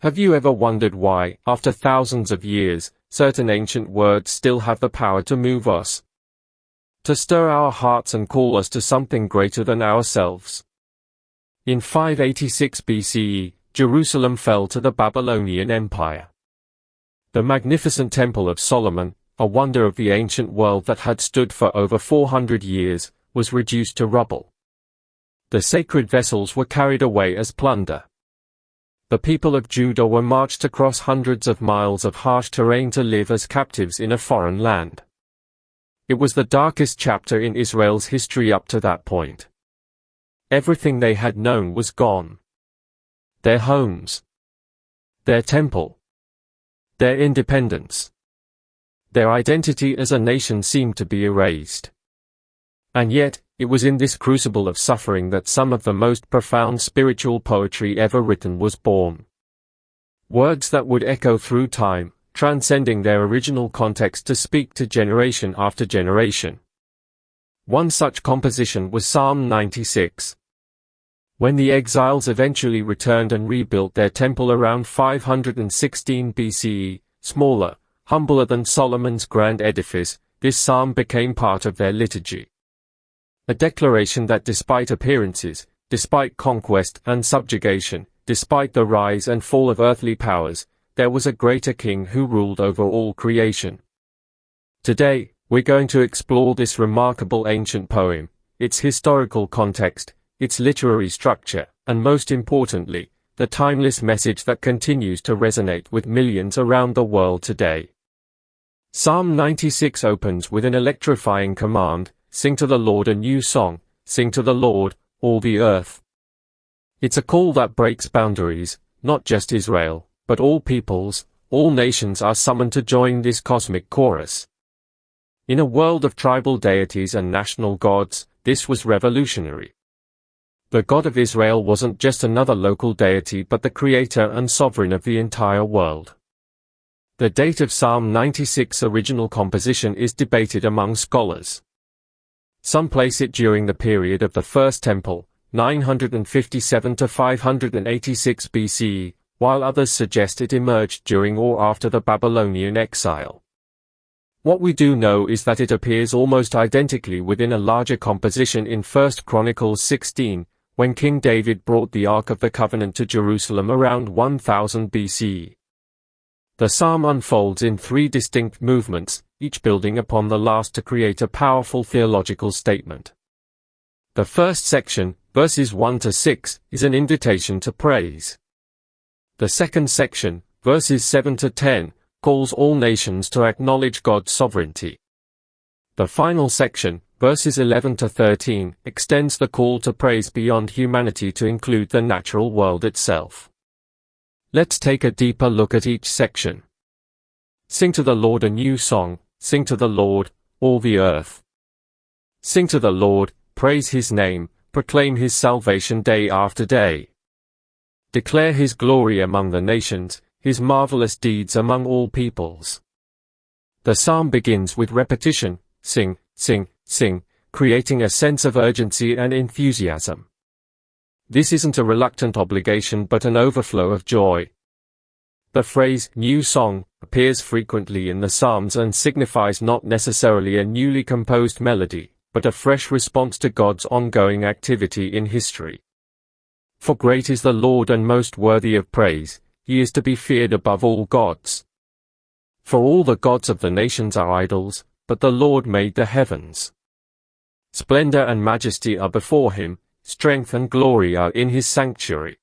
Have you ever wondered why, after thousands of years, certain ancient words still have the power to move us? To stir our hearts and call us to something greater than ourselves? In 586 BCE, Jerusalem fell to the Babylonian Empire. The magnificent Temple of Solomon, a wonder of the ancient world that had stood for over 400 years, was reduced to rubble. The sacred vessels were carried away as plunder. The people of Judah were marched across hundreds of miles of harsh terrain to live as captives in a foreign land. It was the darkest chapter in Israel's history up to that point. Everything they had known was gone. Their homes, their temple, their independence, their identity as a nation seemed to be erased. And yet, it was in this crucible of suffering that some of the most profound spiritual poetry ever written was born. Words that would echo through time, transcending their original context to speak to generation after generation. One such composition was Psalm 96. When the exiles eventually returned and rebuilt their temple around 516 BCE, smaller, humbler than Solomon's grand edifice, this psalm became part of their liturgy. A declaration that despite appearances, despite conquest and subjugation, despite the rise and fall of earthly powers, there was a greater king who ruled over all creation. Today, we're going to explore this remarkable ancient poem, its historical context, its literary structure, and most importantly, the timeless message that continues to resonate with millions around the world today. Psalm 96 opens with an electrifying command: sing to the Lord a new song, sing to the Lord, all the earth. It's a call that breaks boundaries. Not just Israel, but all peoples, all nations are summoned to join this cosmic chorus. In a world of tribal deities and national gods, this was revolutionary. The God of Israel wasn't just another local deity but the creator and sovereign of the entire world. The date of Psalm 96's original composition is debated among scholars. Some place it during the period of the First Temple, 957 to 586 BCE, while others suggest it emerged during or after the Babylonian exile. What we do know is that it appears almost identically within a larger composition in 1 Chronicles 16, when King David brought the Ark of the Covenant to Jerusalem around 1000 BCE. The psalm unfolds in three distinct movements, each building upon the last to create a powerful theological statement. The first section, verses 1 to 6, is an invitation to praise. The second section, verses 7 to 10, calls all nations to acknowledge God's sovereignty. The final section, verses 11 to 13, extends the call to praise beyond humanity to include the natural world itself. Let's take a deeper look at each section. Sing to the Lord a new song, sing to the Lord, all the earth. Sing to the Lord, praise His name, proclaim His salvation day after day. Declare His glory among the nations, His marvelous deeds among all peoples. The psalm begins with repetition, sing, sing, sing, creating a sense of urgency and enthusiasm. This isn't a reluctant obligation but an overflow of joy. The phrase, new song, appears frequently in the Psalms and signifies not necessarily a newly composed melody, but a fresh response to God's ongoing activity in history. For great is the Lord and most worthy of praise, He is to be feared above all gods. For all the gods of the nations are idols, but the Lord made the heavens. Splendor and majesty are before Him, strength and glory are in His sanctuary.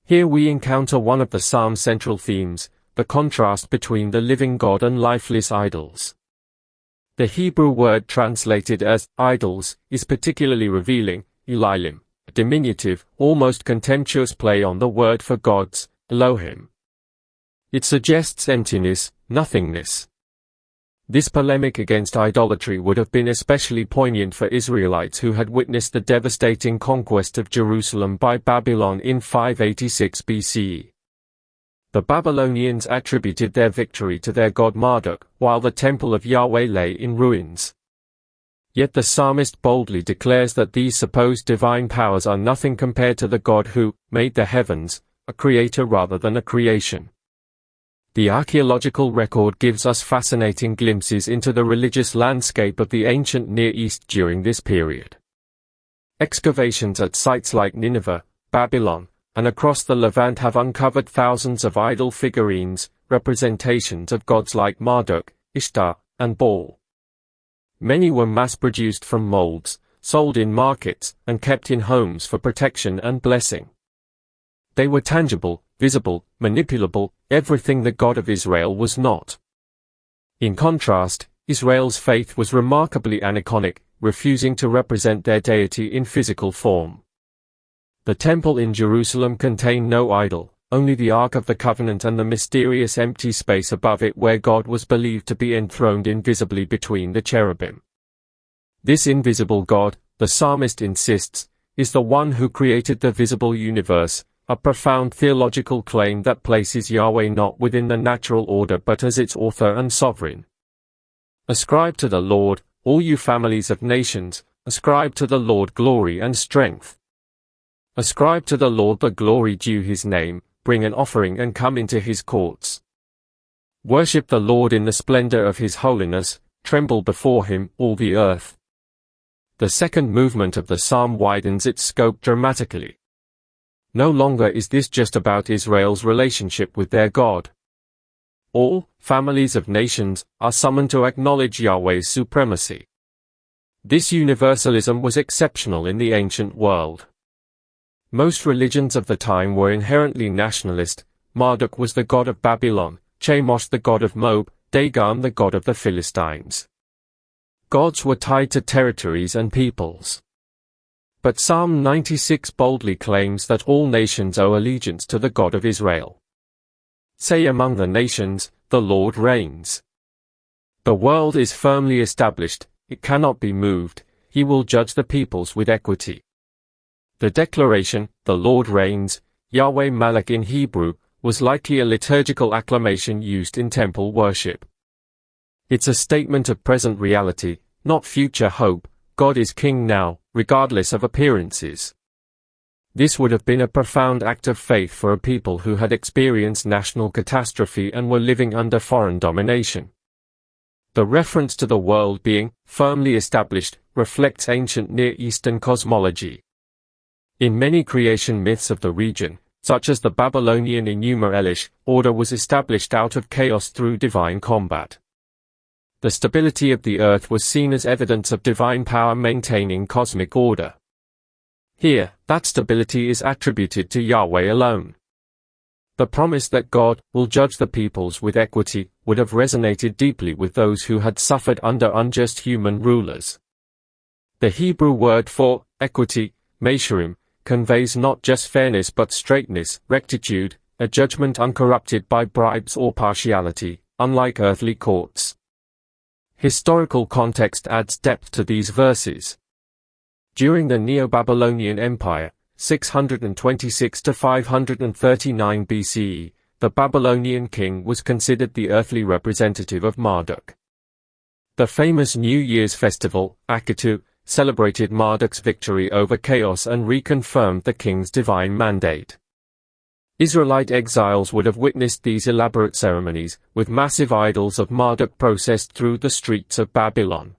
Here we encounter one of the psalm's central themes, the contrast between the living God and lifeless idols. The Hebrew word translated as idols is particularly revealing, Elilim, a diminutive, almost contemptuous play on the word for gods, Elohim. It suggests emptiness, nothingness. This polemic against idolatry would have been especially poignant for Israelites who had witnessed the devastating conquest of Jerusalem by Babylon in 586 BCE. The Babylonians attributed their victory to their god Marduk, while the temple of Yahweh lay in ruins. Yet the psalmist boldly declares that these supposed divine powers are nothing compared to the God who made the heavens, a creator rather than a creation. The archaeological record gives us fascinating glimpses into the religious landscape of the ancient Near East during this period. Excavations at sites like Nineveh, Babylon, and across the Levant have uncovered thousands of idol figurines, representations of gods like Marduk, Ishtar, and Baal. Many were mass-produced from molds, sold in markets, and kept in homes for protection and blessing. They were tangible, visible, manipulable, everything the God of Israel was not. In contrast, Israel's faith was remarkably aniconic, refusing to represent their deity in physical form. The temple in Jerusalem contained no idol, only the Ark of the Covenant and the mysterious empty space above it where God was believed to be enthroned invisibly between the cherubim. This invisible God, the psalmist insists, is the one who created the visible universe, a profound theological claim that places Yahweh not within the natural order but as its author and sovereign. Ascribe to the Lord, all you families of nations, ascribe to the Lord glory and strength. Ascribe to the Lord the glory due his name, bring an offering and come into his courts. Worship the Lord in the splendor of his holiness, tremble before him, all the earth. The second movement of the psalm widens its scope dramatically. No longer is this just about Israel's relationship with their God. All families of nations are summoned to acknowledge Yahweh's supremacy. This universalism was exceptional in the ancient world. Most religions of the time were inherently nationalist. Marduk was the god of Babylon, Chemosh the god of Moab, Dagon the god of the Philistines. Gods were tied to territories and peoples. But Psalm 96 boldly claims that all nations owe allegiance to the God of Israel. Say among the nations, the Lord reigns. The world is firmly established, it cannot be moved, he will judge the peoples with equity. The declaration, the Lord reigns, Yahweh Malach in Hebrew, was likely a liturgical acclamation used in temple worship. It's a statement of present reality, not future hope. God is king now, regardless of appearances. This would have been a profound act of faith for a people who had experienced national catastrophe and were living under foreign domination. The reference to the world being firmly established reflects ancient Near Eastern cosmology. In many creation myths of the region, such as the Babylonian Enuma Elish, order was established out of chaos through divine combat. The stability of the earth was seen as evidence of divine power maintaining cosmic order. Here, that stability is attributed to Yahweh alone. The promise that God will judge the peoples with equity would have resonated deeply with those who had suffered under unjust human rulers. The Hebrew word for equity, mesharim, conveys not just fairness but straightness, rectitude, a judgment uncorrupted by bribes or partiality, unlike earthly courts. Historical context adds depth to these verses. During the Neo-Babylonian Empire, 626 to 539 BCE, the Babylonian king was considered the earthly representative of Marduk. The famous New Year's festival, Akitu, celebrated Marduk's victory over chaos and reconfirmed the king's divine mandate. Israelite exiles would have witnessed these elaborate ceremonies, with massive idols of Marduk processed through the streets of Babylon.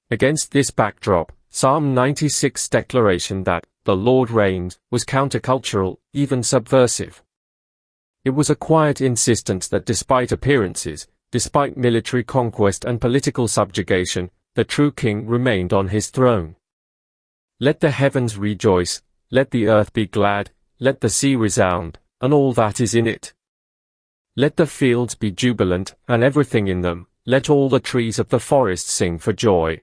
Against this backdrop, Psalm 96's declaration that the Lord reigns was countercultural, even subversive. It was a quiet insistence that despite appearances, despite military conquest and political subjugation, the true king remained on his throne. Let the heavens rejoice, let the earth be glad, let the sea resound, and all that is in it. Let the fields be jubilant, and everything in them, let all the trees of the forest sing for joy.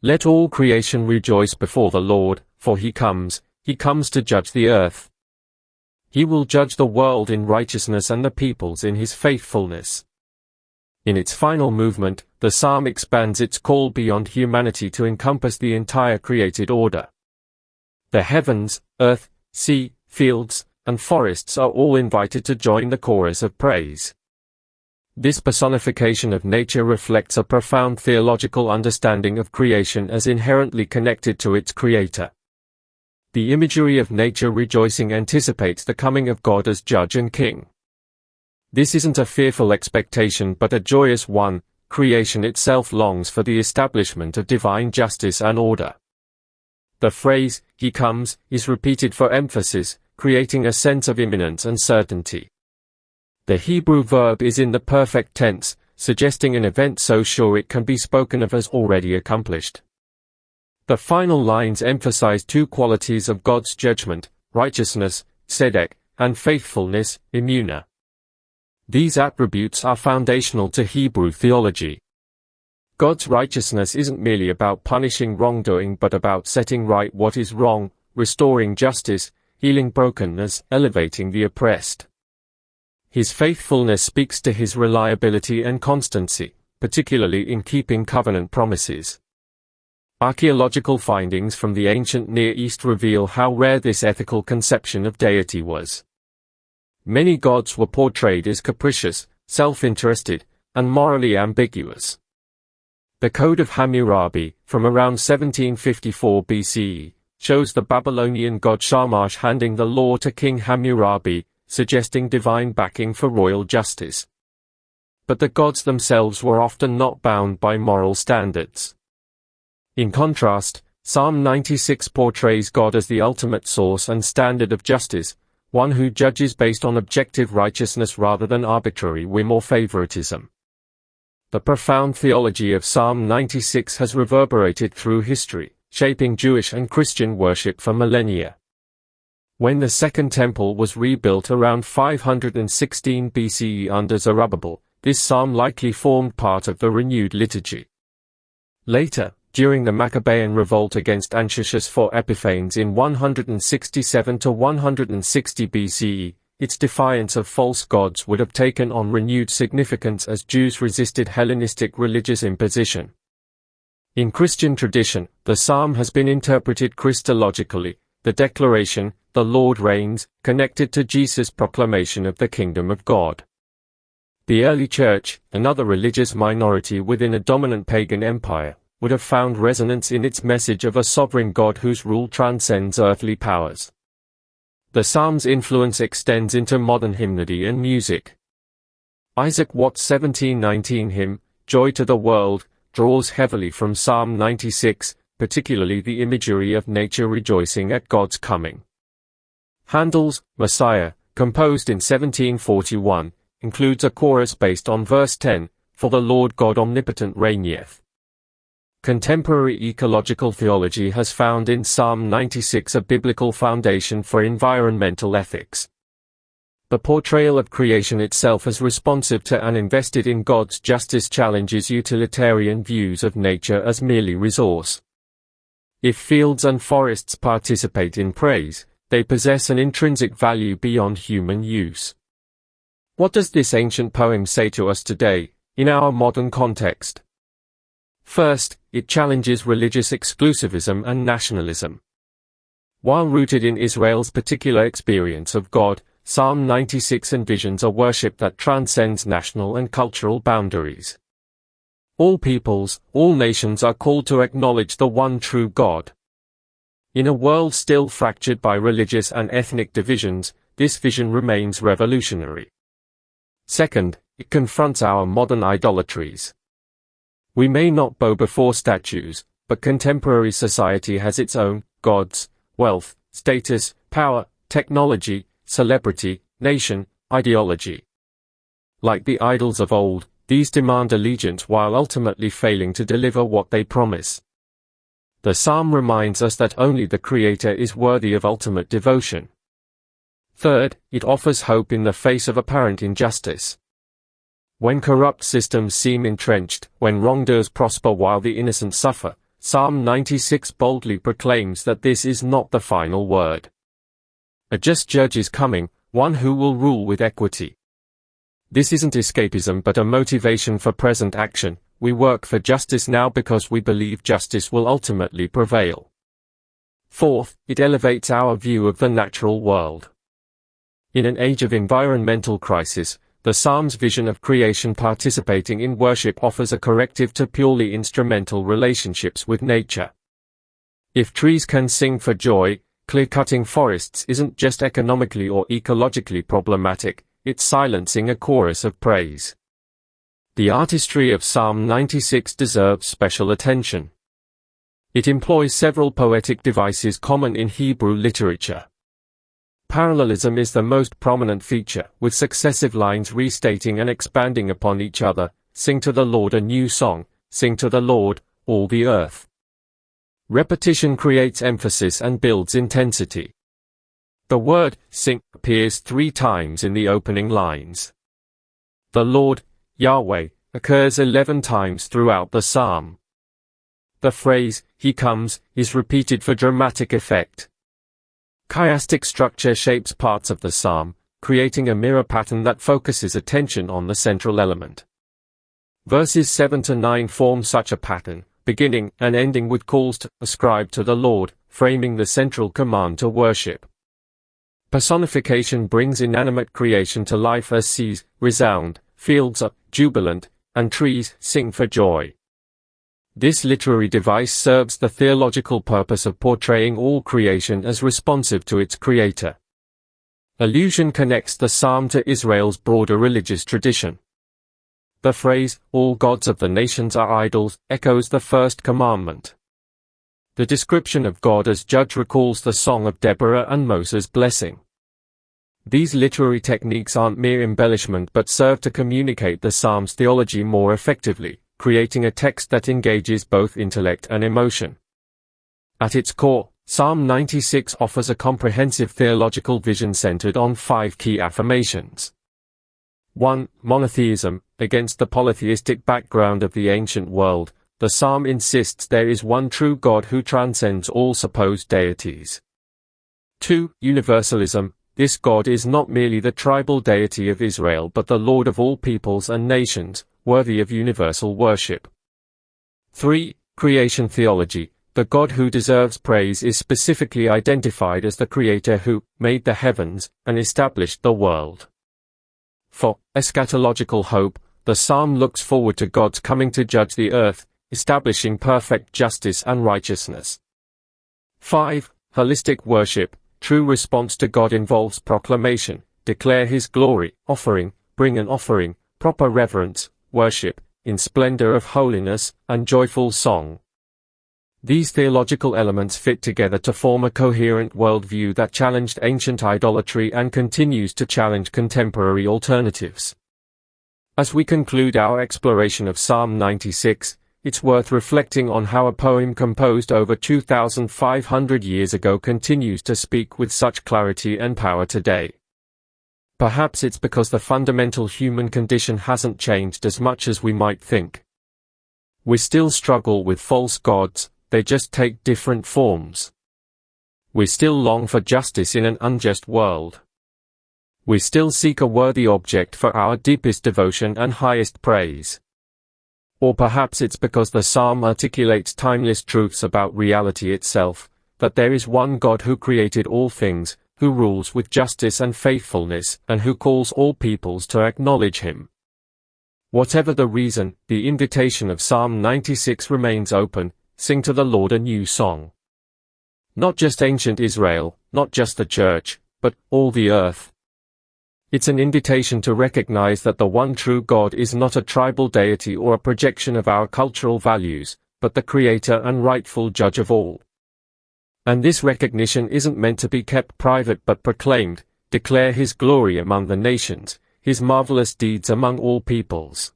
Let all creation rejoice before the Lord, for he comes to judge the earth. He will judge the world in righteousness and the peoples in his faithfulness. In its final movement, the psalm expands its call beyond humanity to encompass the entire created order. The heavens, earth, sea, fields, and forests are all invited to join the chorus of praise. This personification of nature reflects a profound theological understanding of creation as inherently connected to its creator. The imagery of nature rejoicing anticipates the coming of God as judge and king. This isn't a fearful expectation but a joyous one. Creation itself longs for the establishment of divine justice and order. The phrase, "He comes," is repeated for emphasis, creating a sense of imminence and certainty. The Hebrew verb is in the perfect tense, suggesting an event so sure it can be spoken of as already accomplished. The final lines emphasize two qualities of God's judgment: righteousness, tzedek, and faithfulness, imuna. These attributes are foundational to Hebrew theology. God's righteousness isn't merely about punishing wrongdoing but about setting right what is wrong, restoring justice, healing brokenness, elevating the oppressed. His faithfulness speaks to his reliability and constancy, particularly in keeping covenant promises. Archaeological findings from the ancient Near East reveal how rare this ethical conception of deity was. Many gods were portrayed as capricious, self-interested, and morally ambiguous. The Code of Hammurabi, from around 1754 BCE, shows the Babylonian god Shamash handing the law to King Hammurabi, suggesting divine backing for royal justice. But the gods themselves were often not bound by moral standards. In contrast, Psalm 96 portrays God as the ultimate source and standard of justice, one who judges based on objective righteousness rather than arbitrary whim or favoritism. The profound theology of Psalm 96 has reverberated through history, shaping Jewish and Christian worship for millennia. When the Second Temple was rebuilt around 516 BCE under Zerubbabel, this psalm likely formed part of the renewed liturgy. Later, during the Maccabean revolt against Antiochus for Epiphanes in 167 to 160 BCE, its defiance of false gods would have taken on renewed significance as Jews resisted Hellenistic religious imposition. In Christian tradition, the psalm has been interpreted Christologically, the declaration, "The Lord reigns," connected to Jesus' proclamation of the kingdom of God. The early church, another religious minority within a dominant pagan empire, would have found resonance in its message of a sovereign God whose rule transcends earthly powers. The psalm's influence extends into modern hymnody and music. Isaac Watts' 1719 hymn, "Joy to the World," draws heavily from Psalm 96, particularly the imagery of nature rejoicing at God's coming. Handel's Messiah, composed in 1741, includes a chorus based on verse 10, "For the Lord God omnipotent reigneth." Contemporary ecological theology has found in Psalm 96 a biblical foundation for environmental ethics. The portrayal of creation itself as responsive to and invested in God's justice challenges utilitarian views of nature as merely resource. If fields and forests participate in praise, they possess an intrinsic value beyond human use. What does this ancient poem say to us today, in our modern context? First, it challenges religious exclusivism and nationalism. While rooted in Israel's particular experience of God, Psalm 96 envisions a worship that transcends national and cultural boundaries. All peoples, all nations are called to acknowledge the one true God. In a world still fractured by religious and ethnic divisions, this vision remains revolutionary. Second, it confronts our modern idolatries. We may not bow before statues, but contemporary society has its own gods: wealth, status, power, technology, celebrity, nation, ideology. Like the idols of old, these demand allegiance while ultimately failing to deliver what they promise. The psalm reminds us that only the Creator is worthy of ultimate devotion. Third, it offers hope in the face of apparent injustice. When corrupt systems seem entrenched, when wrongdoers prosper while the innocent suffer, Psalm 96 boldly proclaims that this is not the final word. A just judge is coming, one who will rule with equity. This isn't escapism but a motivation for present action. We work for justice now because we believe justice will ultimately prevail. Fourth, it elevates our view of the natural world. In an age of environmental crisis, the Psalm's vision of creation participating in worship offers a corrective to purely instrumental relationships with nature. If trees can sing for joy, Clear-cutting forests isn't just economically or ecologically problematic, it's silencing a chorus of praise. The artistry of Psalm 96 deserves special attention. It employs several poetic devices common in Hebrew literature. Parallelism is the most prominent feature, with successive lines restating and expanding upon each other. Sing to the Lord a new song, sing to the Lord, all the earth. Repetition creates emphasis and builds intensity. The word sing appears 3 times in the opening lines. The Lord, Yahweh, occurs 11 times throughout the psalm. The phrase, He comes, is repeated for dramatic effect. Chiastic structure shapes parts of the psalm, creating a mirror pattern that focuses attention on the central element. Verses 7 to 9 form such a pattern, beginning and ending with calls to ascribe to the Lord, framing the central command to worship. Personification brings inanimate creation to life as seas resound, fields are jubilant, and trees sing for joy. This literary device serves the theological purpose of portraying all creation as responsive to its creator. Allusion connects the psalm to Israel's broader religious tradition. The phrase, all gods of the nations are idols, echoes the first commandment. The description of God as judge recalls the song of Deborah and Moses' blessing. These literary techniques aren't mere embellishment but serve to communicate the psalm's theology more effectively, creating a text that engages both intellect and emotion. At its core, Psalm 96 offers a comprehensive theological vision centered on 5 key affirmations. 1. Monotheism. Against the polytheistic background of the ancient world, the psalm insists there is one true God who transcends all supposed deities. 2. Universalism. This God is not merely the tribal deity of Israel but the Lord of all peoples and nations, worthy of universal worship. 3. Creation theology. The God who deserves praise is specifically identified as the Creator who made the heavens and established the world. 4. Eschatological hope. The psalm looks forward to God's coming to judge the earth, establishing perfect justice and righteousness. 5. Holistic worship. True response to God involves proclamation, declare His glory, offering, bring an offering, proper reverence, worship, in splendor of holiness, and joyful song. These theological elements fit together to form a coherent worldview that challenged ancient idolatry and continues to challenge contemporary alternatives. As we conclude our exploration of Psalm 96, it's worth reflecting on how a poem composed over 2,500 years ago continues to speak with such clarity and power today. Perhaps it's because the fundamental human condition hasn't changed as much as we might think. We still struggle with false gods, they just take different forms. We still long for justice in an unjust world. We still seek a worthy object for our deepest devotion and highest praise. Or perhaps it's because the psalm articulates timeless truths about reality itself, that there is one God who created all things, who rules with justice and faithfulness, and who calls all peoples to acknowledge Him. Whatever the reason, the invitation of Psalm 96 remains open: sing to the Lord a new song. Not just ancient Israel, not just the church, but all the earth. It's an invitation to recognize that the one true God is not a tribal deity or a projection of our cultural values, but the creator and rightful judge of all. And this recognition isn't meant to be kept private but proclaimed: declare His glory among the nations, His marvelous deeds among all peoples.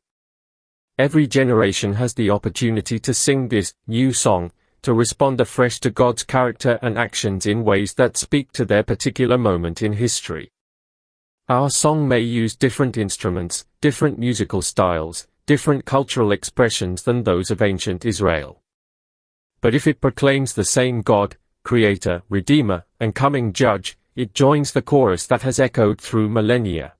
Every generation has the opportunity to sing this new song, to respond afresh to God's character and actions in ways that speak to their particular moment in history. Our song may use different instruments, different musical styles, different cultural expressions than those of ancient Israel. But if it proclaims the same God, Creator, Redeemer, and coming Judge, it joins the chorus that has echoed through millennia.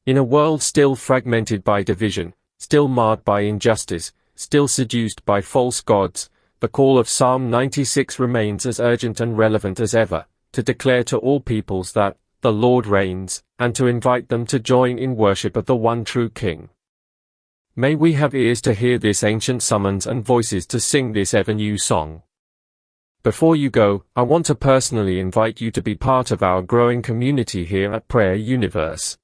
In a world still fragmented by division, still marred by injustice, still seduced by false gods, the call of Psalm 96 remains as urgent and relevant as ever, to declare to all peoples that the Lord reigns, and to invite them to join in worship of the one true King. May we have ears to hear this ancient summons and voices to sing this ever-new song. Before you go, I want to personally invite you to be part of our growing community here at Prayer Universe.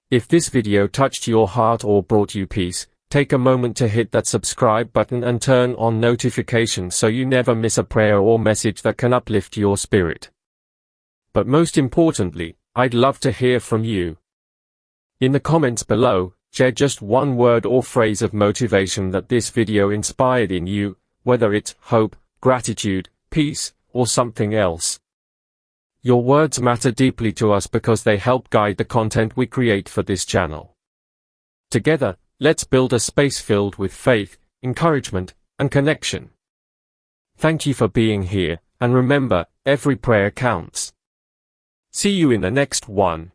If this video touched your heart or brought you peace, take a moment to hit that subscribe button and turn on notifications so you never miss a prayer or message that can uplift your spirit. But most importantly, I'd love to hear from you. In the comments below, share just one word or phrase of motivation that this video inspired in you, whether it's hope, gratitude, peace, or something else. Your words matter deeply to us because they help guide the content we create for this channel. Together, let's build a space filled with faith, encouragement, and connection. Thank you for being here, and remember, every prayer counts. See you in the next one.